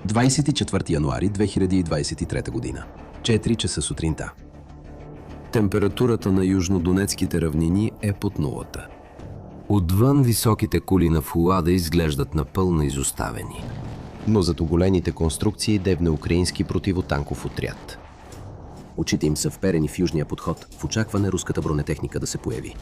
24 януари 2023 година. 4 часа сутринта. Температурата на южнодонецките равнини е под нулата. Отвън високите кули на Фулада изглеждат напълно изоставени. Но зад оголените конструкции дебне украински противотанков отряд. Очите им са вперени в южния подход, в очакване руската бронетехника да се появи.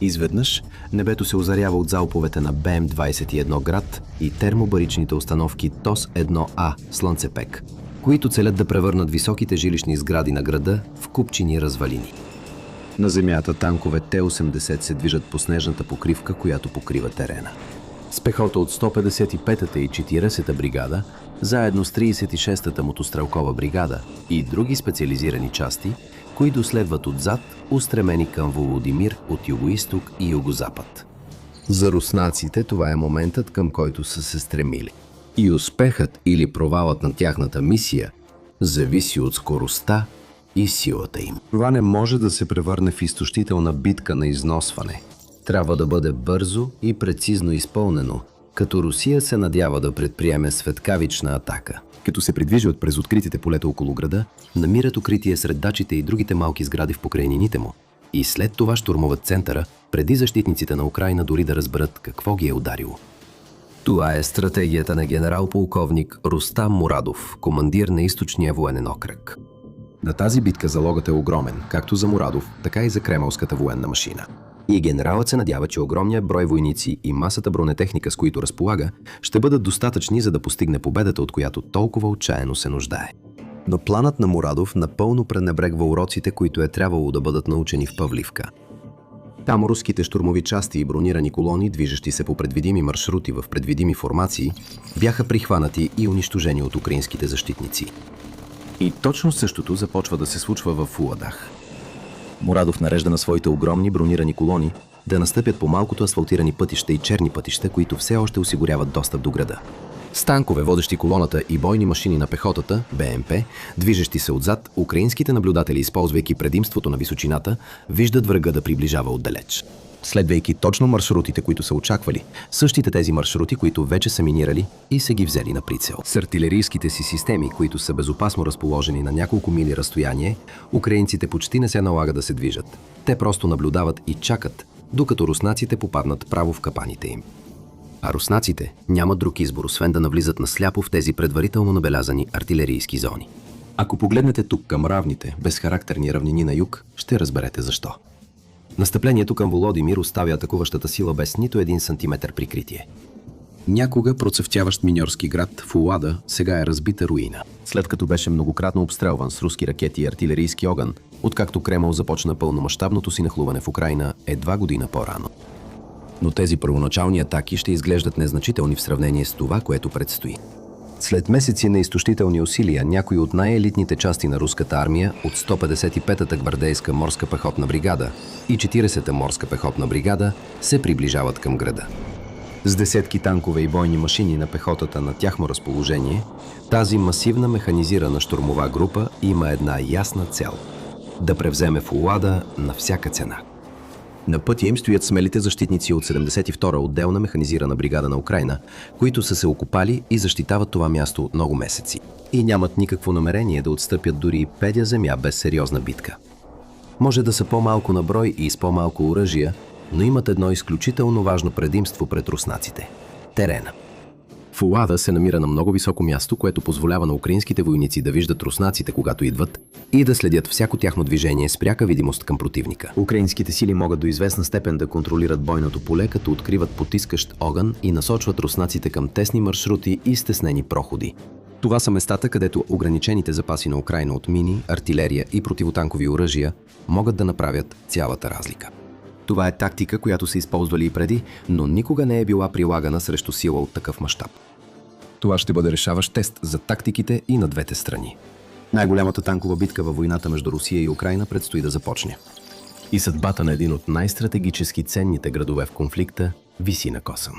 Изведнъж небето се озарява от залповете на БМ-21 град и термобаричните установки ТОС-1А Слънцепек, които целят да превърнат високите жилищни сгради на града в купчини развалини. На земята танкове Т-80 се движат по снежната покривка, която покрива терена. С пехота от 155-та и 40-та бригада, заедно с 36-та мотострелкова бригада и други специализирани части, които следват отзад, устремени към Володимир от югоизток и югозапад. За руснаците това е моментът, към който са се стремили. И успехът или провалът на тяхната мисия зависи от скоростта и силата им. Това не може да се превърне в изтощителна битка на износване. Трябва да бъде бързо и прецизно изпълнено, като Русия се надява да предприеме светкавична атака. Като се придвижват през откритите полета около града, намират укритие сред дачите и другите малки сгради в покрайнините му. И след това щурмуват центъра, преди защитниците на Украйна дори да разберат какво ги е ударило. Това е стратегията на генерал-полковник Рустам Мурадов, командир на източния военен окръг. На тази битка залогът е огромен, както за Мурадов, така и за кремълската военна машина. И генералът се надява, че огромният брой войници и масата бронетехника, с които разполага, ще бъдат достатъчни, за да постигне победата, от която толкова отчаяно се нуждае. Но планът на Мурадов напълно пренебрегва уроците, които е трябвало да бъдат научени в Павливка. Там руските щурмови части и бронирани колони, движещи се по предвидими маршрути в предвидими формации, бяха прихванати и унищожени от украинските защитници. И точно същото започва да се случва в Фуладах. Мурадов нарежда на своите огромни бронирани колони да настъпят по малкото асфалтирани пътища и черни пътища, които все още осигуряват достъп до града. С танкове, водещи колоната, и бойни машини на пехотата, БМП, движещи се отзад, украинските наблюдатели, използвайки предимството на височината, виждат врага да приближава отдалеч. Следвайки точно маршрутите, които са очаквали, същите тези маршрути, които вече са минирали и са ги взели на прицел. С артилерийските си системи, които са безопасно разположени на няколко мили разстояние, украинците почти не се налага да се движат. Те просто наблюдават и чакат, докато руснаците попаднат право в капаните им. А руснаците нямат друг избор, освен да навлизат насляпо в тези предварително набелязани артилерийски зони. Ако погледнете тук към равните, безхарактерни равнини на юг, ще разберете защо. Настъплението към Володимир оставя атакуващата сила без нито един сантиметър прикритие. Някога процъфтяващ миньорски град Фулада сега е разбита руина, след като беше многократно обстрелван с руски ракети и артилерийски огън, откакто Кремъл започна пълномащабното си нахлуване в Украйна едва година по-рано. Но тези първоначални атаки ще изглеждат незначителни в сравнение с това, което предстои. След месеци на изтощителни усилия, някои от най-елитните части на руската армия от 155-та гвардейска морска пехотна бригада и 40-та морска пехотна бригада се приближават към града. С десетки танкове и бойни машини на пехотата на тяхно разположение, тази масивна механизирана щурмова група има една ясна цел – да превземе Фулада на всяка цена. На пътя им стоят смелите защитници от 72-та отделна механизирана бригада на Украйна, които са се окопали и защитават това място от много месеци. И нямат никакво намерение да отстъпят дори и педя земя без сериозна битка. Може да са по-малко на брой и с по-малко оръжия, но имат едно изключително важно предимство пред руснаците – терена. Фулада се намира на много високо място, което позволява на украинските войници да виждат руснаците, когато идват, и да следят всяко тяхно движение с пряка видимост към противника. Украинските сили могат до известна степен да контролират бойното поле, като откриват потискащ огън и насочват руснаците към тесни маршрути и стеснени проходи. Това са местата, където ограничените запаси на Украйна от мини, артилерия и противотанкови оръжия могат да направят цялата разлика. Това е тактика, която са използвали и преди, но никога не е била прилагана срещу сила от такъв мащаб. Това ще бъде решаващ тест за тактиките и на двете страни. Най-голямата танкова битка във войната между Русия и Украйна предстои да започне. И съдбата на един от най-стратегически ценните градове в конфликта виси на косъм.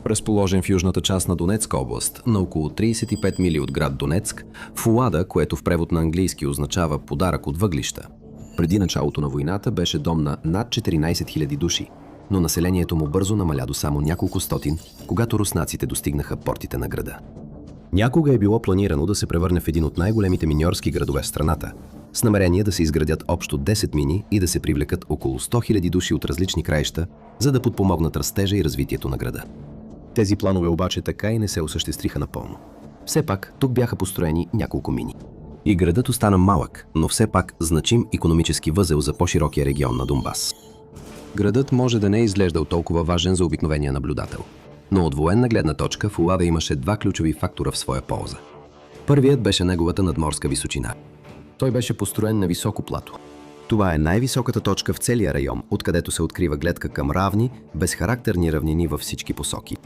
Разположен в южната част на Донецка област, на около 35 мили от град Донецк, Фулада, което в превод на английски означава подарък от въглища, преди началото на войната беше дом на над 14 000 души, но населението му бързо намаля до само няколко стотин, когато руснаците достигнаха портите на града. Някога е било планирано да се превърне в един от най-големите миньорски градове в страната, с намерение да се изградят общо 10 мини и да се привлекат около 100 000 души от различни краища, за да подпомогнат растежа и развитието на града. Тези планове обаче така и не се осъщестриха напълно. Все пак, тук бяха построени няколко мини. И градът остана малък, но все пак значим икономически възел за по-широкия регион на Донбас. Градът може да не е изглеждал толкова важен за обикновения наблюдател, но от военна гледна точка Фулада имаше два ключови фактора в своя полза. Първият беше неговата надморска височина. Той беше построен на високо плато. Това е най-високата точка в целия район, откъдето се открива гледка към равни, безхарактерни равнини във всички посоки.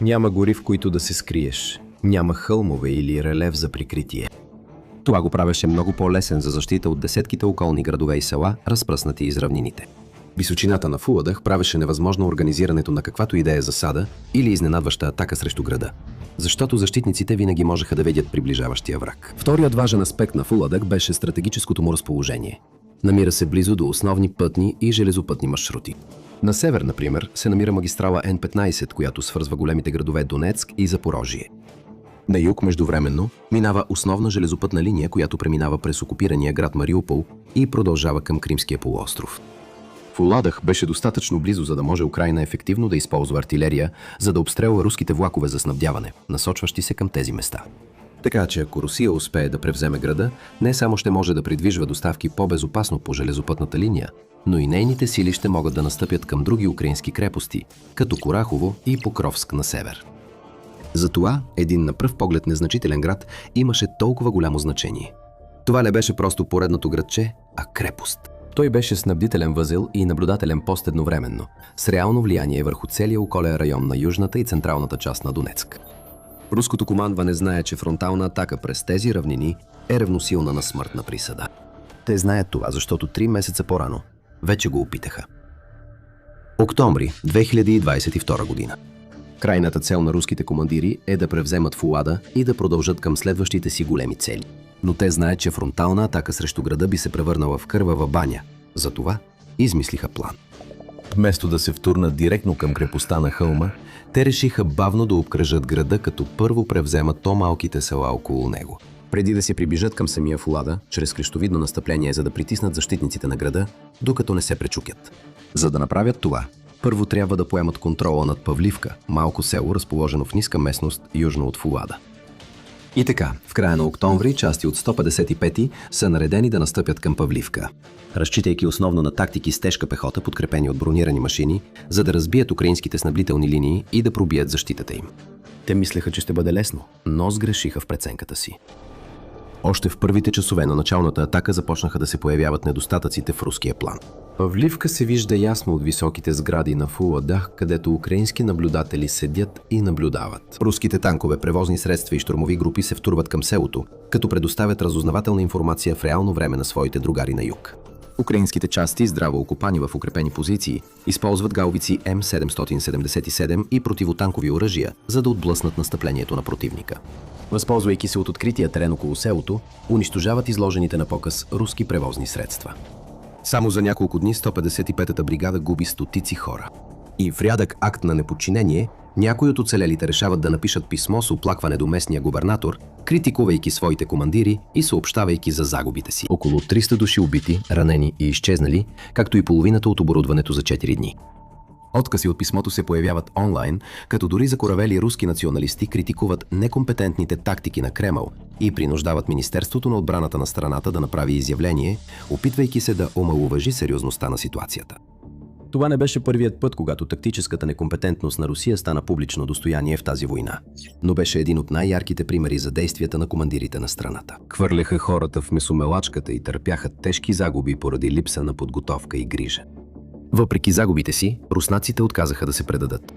Няма гори, в които да се скриеш. Няма хълмове или релеф за прикритие. Това го правеше много по-лесен за защита от десетките околни градове и села, разпръснати из равнините. Височината на Фуладах правеше невъзможно организирането на каквато идея засада или изненадваща атака срещу града, защото защитниците винаги можеха да видят приближаващия враг. Вторият важен аспект на Фуладах беше стратегическото му разположение. Намира се близо до основни пътни и железопътни маршрути. На север, например, се намира магистрала Н-15, която свързва големите градове Донецк и Запорожие. На юг, междувременно, минава основна железопътна линия, която преминава през окупирания град Мариупол и продължава към Кримския полуостров. Фуладах беше достатъчно близо, за да може Украйна ефективно да използва артилерия, за да обстрелва руските влакове за снабдяване, насочващи се към тези места. Така че ако Русия успее да превземе града, не само ще може да придвижва доставки по-безопасно по железопътната линия, но и нейните сили ще могат да настъпят към други украински крепости, като Курахово и Покровск на север. Затова един на пръв поглед незначителен град имаше толкова голямо значение. Това не беше просто поредното градче, а крепост. Той беше снабдителен възел и наблюдателен пост едновременно, с реално влияние върху целия околен район на южната и централната част на Донецк. Руското командване знае, че фронтална атака през тези равнини е равносилна на смъртна присъда. Те знаят това, защото 3 месеца по-рано вече го опитаха. Октомври 2022 година. Крайната цел на руските командири е да превземат Фулада и да продължат към следващите си големи цели. Но те знаят, че фронтална атака срещу града би се превърнала в кървава баня. Затова измислиха план. Вместо да се втурнат директно към крепостта на хълма, те решиха бавно да обкръжат града, като първо превземат по-малките села около него. Преди да се приближат към самия Фулада, чрез крещовидно настъпление, за да притиснат защитниците на града, докато не се пречукят. За да направят това, първо трябва да поемат контрола над Павливка, малко село, разположено в ниска местност, южно от Фулада. И така, в края на октомври части от 155-ти са наредени да настъпят към Павливка, разчитайки основно на тактики с тежка пехота, подкрепени от бронирани машини, за да разбият украинските снабдителни линии и да пробият защитата им. Те мислеха, че ще бъде лесно, но сгрешиха в преценката си. Още в първите часове на началната атака започнаха да се появяват недостатъците в руския план. Павливка се вижда ясно от високите сгради на Фуладах, където украински наблюдатели седят и наблюдават. Руските танкове, превозни средства и щурмови групи се втурват към селото, като предоставят разузнавателна информация в реално време на своите другари на юг. Украинските части, здраво окопани в укрепени позиции, използват гаубици М777 и противотанкови оръжия, за да отблъснат настъплението на противника. Възползвайки се от открития терен около селото, унищожават изложените на показ руски превозни средства. Само за няколко дни 155-та бригада губи стотици хора. И в рядък акт на неподчинение, някои от оцелелите решават да напишат писмо с оплакване до местния губернатор, критикувайки своите командири и съобщавайки за загубите си. Около 300 души убити, ранени и изчезнали, както и половината от оборудването за 4 дни. Откази от писмото се появяват онлайн, като дори закоравели руски националисти критикуват некомпетентните тактики на Кремъл и принуждават Министерството на отбраната на страната да направи изявление, опитвайки се да омаловажи сериозността на ситуацията. Това не беше първият път, когато тактическата некомпетентност на Русия стана публично достояние в тази война, но беше един от най-ярките примери за действията на командирите на страната. Хвърляха хората в месомелачката и търпяха тежки загуби поради липса на подготовка и грижа. Въпреки загубите си, руснаците отказаха да се предадат.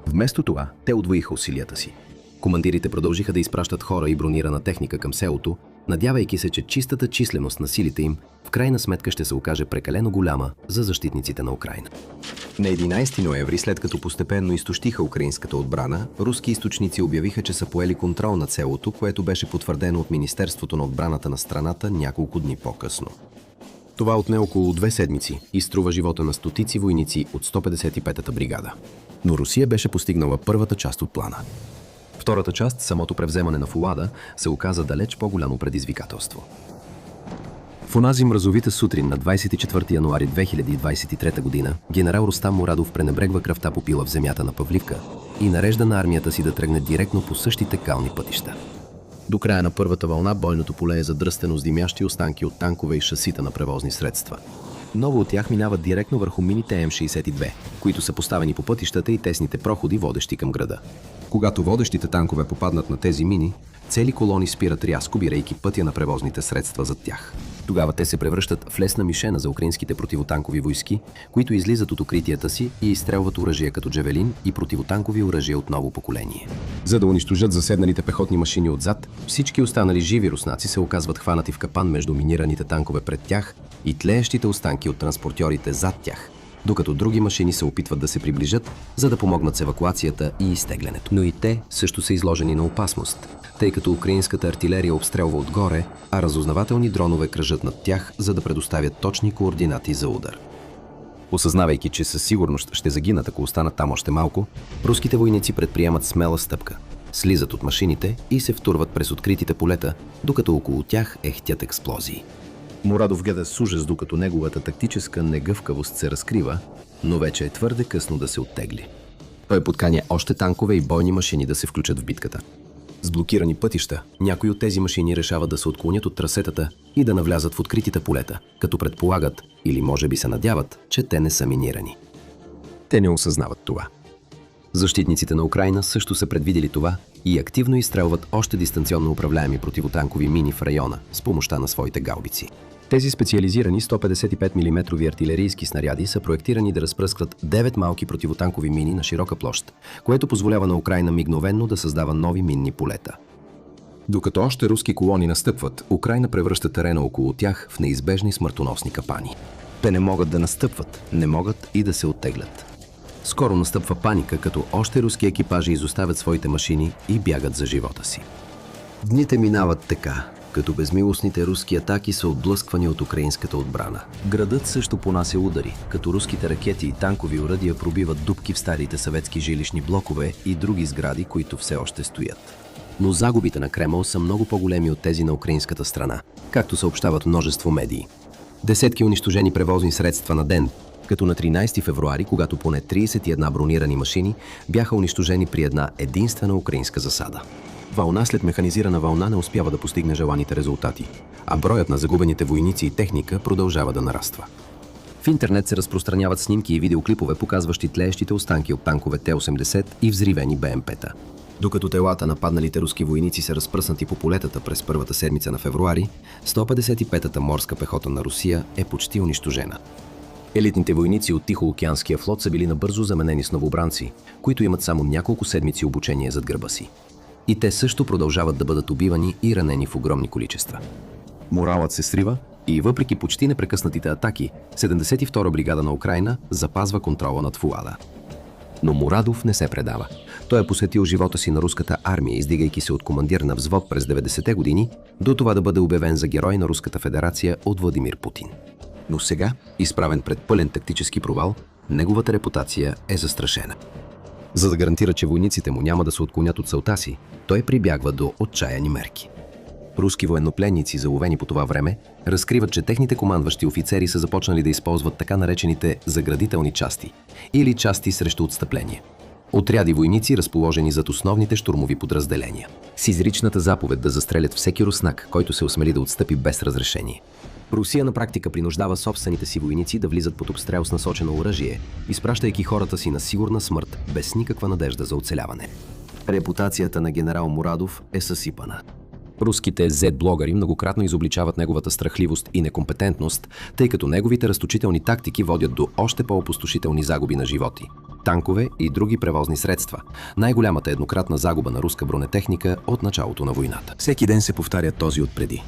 Вместо това, те удвоиха усилията си. Командирите продължиха да изпращат хора и бронирана техника към селото, надявайки се, че чистата численост на силите им в крайна сметка ще се окаже прекалено голяма за защитниците на Украйна. На 11 ноември, след като постепенно изтощиха украинската отбрана, руски източници обявиха, че са поели контрол над селото, което беше потвърдено от Министерството на отбраната на страната няколко дни по-късно. Това отне около 2 седмици и струва живота на стотици войници от 155-та бригада. Но Русия беше постигнала първата част от плана. Втората част, самото превземане на Фулада, се оказа далеч по-голямо предизвикателство. В онази мразовита сутрин на 24 януари 2023 година генерал Рустам Мурадов пренебрегва кръвта попила в земята на Павливка и нарежда на армията си да тръгне директно по същите кални пътища. До края на първата вълна бойното поле е задръстено с димящи останки от танкове и шасита на превозни средства. Много от тях минават директно върху мините М62, които са поставени по пътищата и тесните проходи, водещи към града. Когато водещите танкове попаднат на тези мини, цели колони спират рязко, бирайки пътя на превозните средства зад тях. Тогава те се превръщат в лесна мишена за украинските противотанкови войски, които излизат от укритията си и изстрелват оръжия като джавелин и противотанкови оръжия от ново поколение. За да унищожат заседналите пехотни машини отзад, всички останали живи руснаци се оказват хванати в капан между минираните танкове пред тях и тлеещите останки от транспортьорите зад тях, докато други машини се опитват да се приближат, за да помогнат с евакуацията и изтеглянето. Но и те също са изложени на опасност, тъй като украинската артилерия обстрелва отгоре, а разузнавателни дронове кръжат над тях, за да предоставят точни координати за удар. Осъзнавайки, че със сигурност ще загинат, ако останат там още малко, руските войници предприемат смела стъпка. Слизат от машините и се втурват през откритите полета, докато около тях ехтят експлозии. Мурадов гледа с ужас, докато неговата тактическа негъвкавост се разкрива, но вече е твърде късно да се оттегли. Той подканя още танкове и бойни машини да се включат в битката. С блокирани пътища, някои от тези машини решават да се отклонят от трасетата и да навлязат в откритите полета, като предполагат или може би се надяват, че те не са минирани. Те не осъзнават това. Защитниците на Украйна също са предвидели това и активно изстрелват още дистанционно управляеми противотанкови мини в района с помощта на своите гаубици. Тези специализирани 155 мм артилерийски снаряди са проектирани да разпръскват 9 малки противотанкови мини на широка площ, което позволява на Украйна мигновенно да създава нови минни полета. Докато още руски колони настъпват, Украйна превръща терена около тях в неизбежни смъртоносни капани. Те не могат да настъпват, не могат и да се оттеглят. Скоро настъпва паника, като още руски екипажи изоставят своите машини и бягат за живота си. Дните минават така, като безмилостните руски атаки са отблъсквани от украинската отбрана. Градът също понася удари, като руските ракети и танкови оръдия пробиват дупки в старите съветски жилищни блокове и други сгради, които все още стоят. Но загубите на Кремъл са много по-големи от тези на украинската страна, както съобщават множество медии. Десетки унищожени превозни средства на ден, като на 13 февруари, когато поне 31 бронирани машини бяха унищожени при една единствена украинска засада. Вълна след механизирана вълна не успява да постигне желаните резултати, а броят на загубените войници и техника продължава да нараства. В интернет се разпространяват снимки и видеоклипове, показващи тлеещите останки от танкове Т-80 и взривени БМП-та. Докато телата на падналите руски войници са разпръснати по полетата през първата седмица на февруари, 155-та морска пехота на Русия е почти унищожена. Елитните войници от Тихоокеанския флот са били набързо заменени с новобранци, които имат само няколко седмици обучение зад гърба си. И те също продължават да бъдат убивани и ранени в огромни количества. Моралът се срива и въпреки почти непрекъснатите атаки, 72-та бригада на Украйна запазва контрола над Фулада. Но Мурадов не се предава. Той е посветил живота си на руската армия, издигайки се от командир на взвод през 90-те години до това да бъде обявен за герой на Руската федерация от Владимир Путин. Но сега, изправен пред пълен тактически провал, неговата репутация е застрашена. За да гарантира, че войниците му няма да се отклонят от целта си, той прибягва до отчаяни мерки. Руски военнопленници, заловени по това време, разкриват, че техните командващи офицери са започнали да използват така наречените заградителни части или части срещу отстъпление. Отряди войници, разположени зад основните щурмови подразделения, с изричната заповед да застрелят всеки руснак, който се осмели да отстъпи без разрешение. Русия на практика принуждава собствените си войници да влизат под обстрел с насочено оръжие, изпращайки хората си на сигурна смърт, без никаква надежда за оцеляване. Репутацията на генерал Мурадов е съсипана. Руските Z-блогъри многократно изобличават неговата страхливост и некомпетентност, тъй като неговите разточителни тактики водят до още по-опустошителни загуби на животи. Танкове и други превозни средства. Най-голямата еднократна загуба на руска бронетехника от началото на войната. Всеки ден се повтаря този отпреди.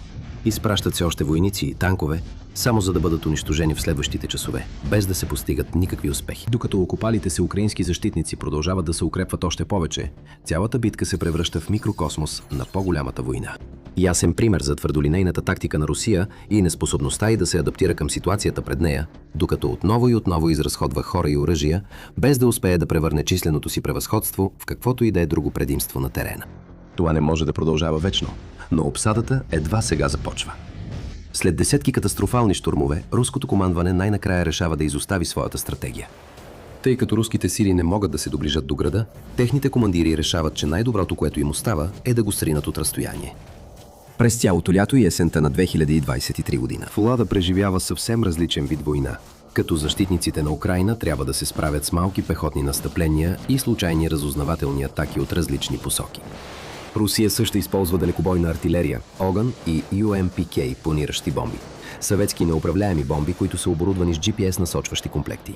Изпращат се още войници и танкове, само за да бъдат унищожени в следващите часове, без да се постигат никакви успехи. Докато окопалите се украински защитници продължават да се укрепват още повече, цялата битка се превръща в микрокосмос на по-голямата война. Ясен пример за твърдолинейната тактика на Русия и неспособността й да се адаптира към ситуацията пред нея, докато отново и отново изразходва хора и оръжия, без да успее да превърне численото си превъзходство в каквото и да е друго предимство на терена. Това не може да продължава вечно, но обсадата едва сега започва. След десетки катастрофални щурмове, руското командване най-накрая решава да изостави своята стратегия. Тъй като руските сили не могат да се доближат до града, техните командири решават, че най-доброто, което им остава, е да го сринат от разстояние. През цялото лято и есента на 2023 година Фулада преживява съвсем различен вид война, като защитниците на Украйна трябва да се справят с малки пехотни настъпления и случайни разузнавателни атаки от различни посоки. Русия също използва далекобойна артилерия, огън и UMPK планиращи бомби. Съветски неуправляеми бомби, които са оборудвани с GPS насочващи комплекти.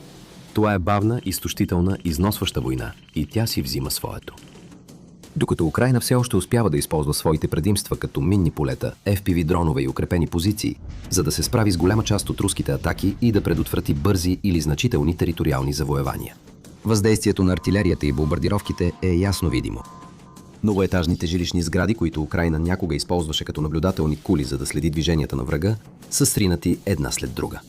Това е бавна, изтощителна, износваща война и тя си взима своето. Докато Украйна все още успява да използва своите предимства като минни полета, FPV дронове и укрепени позиции, за да се справи с голяма част от руските атаки и да предотврати бързи или значителни териториални завоевания. Въздействието на артилерията и бомбардировките е ясно видимо. Многоетажните жилищни сгради, които Украйна някога използваше като наблюдателни кули, за да следи движенията на врага, са сринати една след друга.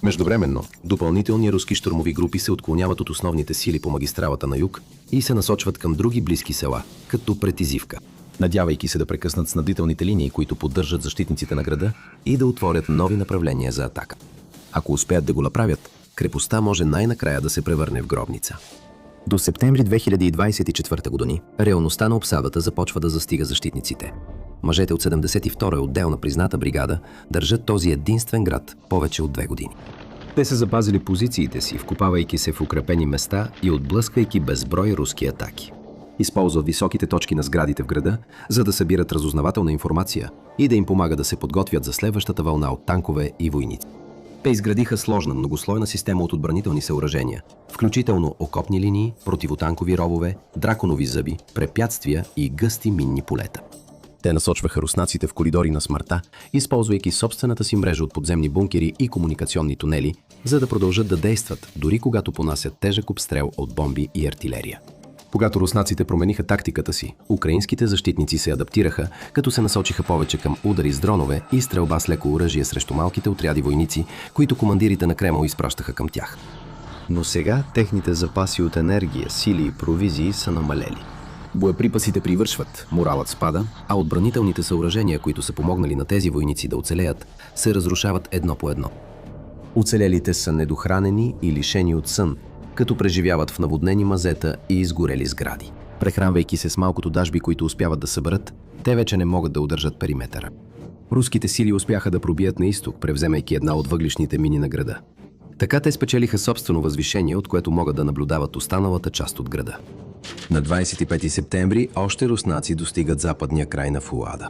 Междувременно, допълнителни руски щурмови групи се отклоняват от основните сили по магистралата на юг и се насочват към други близки села, като Претизивка, надявайки се да прекъснат снабдителните линии, които поддържат защитниците на града и да отворят нови направления за атака. Ако успеят да го направят, крепостта може най-накрая да се превърне в гробница. До септември 2024 години реалността на обсадата започва да застига защитниците. Мъжете от 72-я отделна призната бригада държат този единствен град повече от 2 години. Те са запазили позициите си, вкопавайки се в укрепени места и отблъсквайки безброй руски атаки. Използват високите точки на сградите в града, за да събират разузнавателна информация и да им помага да се подготвят за следващата вълна от танкове и войници. Те изградиха сложна, многослойна система от отбранителни съоръжения, включително окопни линии, противотанкови ровове, драконови зъби, препятствия и гъсти минни полета. Те насочваха руснаците в коридори на смъртта, използвайки собствената си мрежа от подземни бункери и комуникационни тунели, за да продължат да действат, дори когато понасят тежък обстрел от бомби и артилерия. Когато руснаците промениха тактиката си, украинските защитници се адаптираха, като се насочиха повече към удари с дронове и стрелба с леко оръжие срещу малките отряди войници, които командирите на Кремъл изпращаха към тях. Но сега техните запаси от енергия, сили и провизии са намалели. Боеприпасите привършват, моралът спада, а отбранителните съоръжения, които са помогнали на тези войници да оцелеят, се разрушават едно по едно. Оцелелите са недохранени и лишени от сън, като преживяват в наводнени мазета и изгорели сгради. Прехранвайки се с малкото дажби, които успяват да съберат, те вече не могат да удържат периметъра. Руските сили успяха да пробият на изток, превземайки една от въглишните мини на града. Така те спечелиха собствено възвишение, от което могат да наблюдават останалата част от града. На 25 септември още руснаци достигат западния край на Фулада.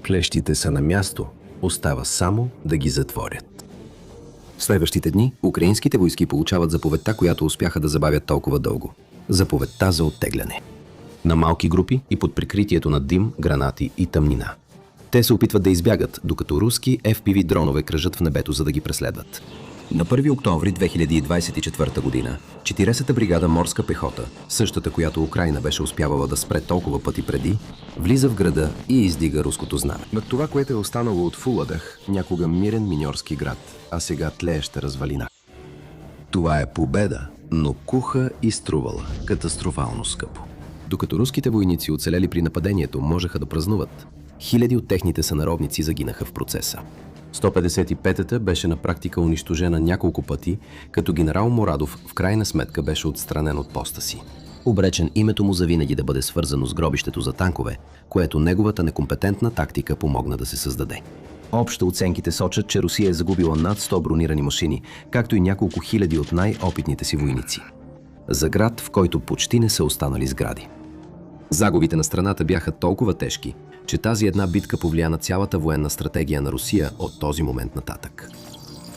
Клещите са на място, остава само да ги затворят. В следващите дни украинските войски получават заповедта, която успяха да забавят толкова дълго. Заповедта за оттегляне. На малки групи и под прикритието на дим, гранати и тъмнина. Те се опитват да избягат, докато руски FPV дронове кръжат в небето, за да ги преследват. На 1 октомври 2024 година 40-та бригада морска пехота, същата, която Украйна беше успявала да спре толкова пъти преди, влиза в града и издига руското знаме. Над това, което е останало от Фуладах, някога мирен миньорски град, а сега тлееща развалина. Това е победа, но куха и струвала катастрофално скъпо. Докато руските войници, оцелели при нападението, можеха да празнуват, хиляди от техните сънародници загинаха в процеса. 155-та беше на практика унищожена няколко пъти, като генерал Морадов в крайна сметка беше отстранен от поста си. Обречен името му завинаги да бъде свързано с гробището за танкове, което неговата некомпетентна тактика помогна да се създаде. Общо оценките сочат, че Русия е загубила над 100 бронирани машини, както и няколко хиляди от най-опитните си войници. За град, в който почти не са останали сгради. Загубите на страната бяха толкова тежки, че тази една битка повлия на цялата военна стратегия на Русия от този момент нататък.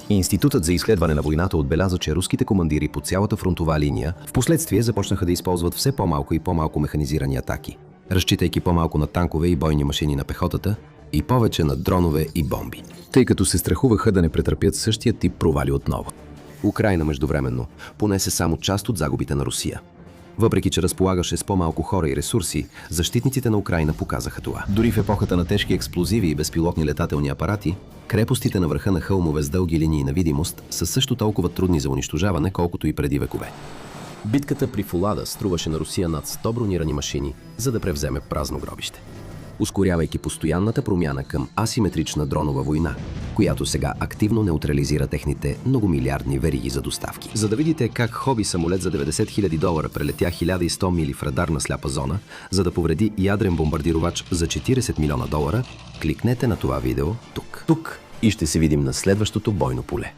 Институтът за изследване на войната отбеляза, че руските командири по цялата фронтова линия впоследствие започнаха да използват все по-малко и по-малко механизирани атаки, разчитайки по-малко на танкове и бойни машини на пехотата и повече на дронове и бомби, тъй като се страхуваха да не претърпят същия тип провали отново. Украйна междувременно понесе само част от загубите на Русия. Въпреки че разполагаше с по-малко хора и ресурси, защитниците на Украйна показаха това. Дори в епохата на тежки експлозиви и безпилотни летателни апарати, крепостите на върха на хълмове с дълги линии на видимост са също толкова трудни за унищожаване, колкото и преди векове. Битката при Фулада струваше на Русия над 100 бронирани машини, за да превземе празно гробище, ускорявайки постоянната промяна към асиметрична дронова война, която сега активно неутрализира техните многомилиардни вериги за доставки. За да видите как хоби самолет за $90 000 прелетя 1100 мили в радарна сляпа зона, за да повреди ядрен бомбардировач за $40 милиона, кликнете на това видео тук. И ще се видим на следващото бойно поле.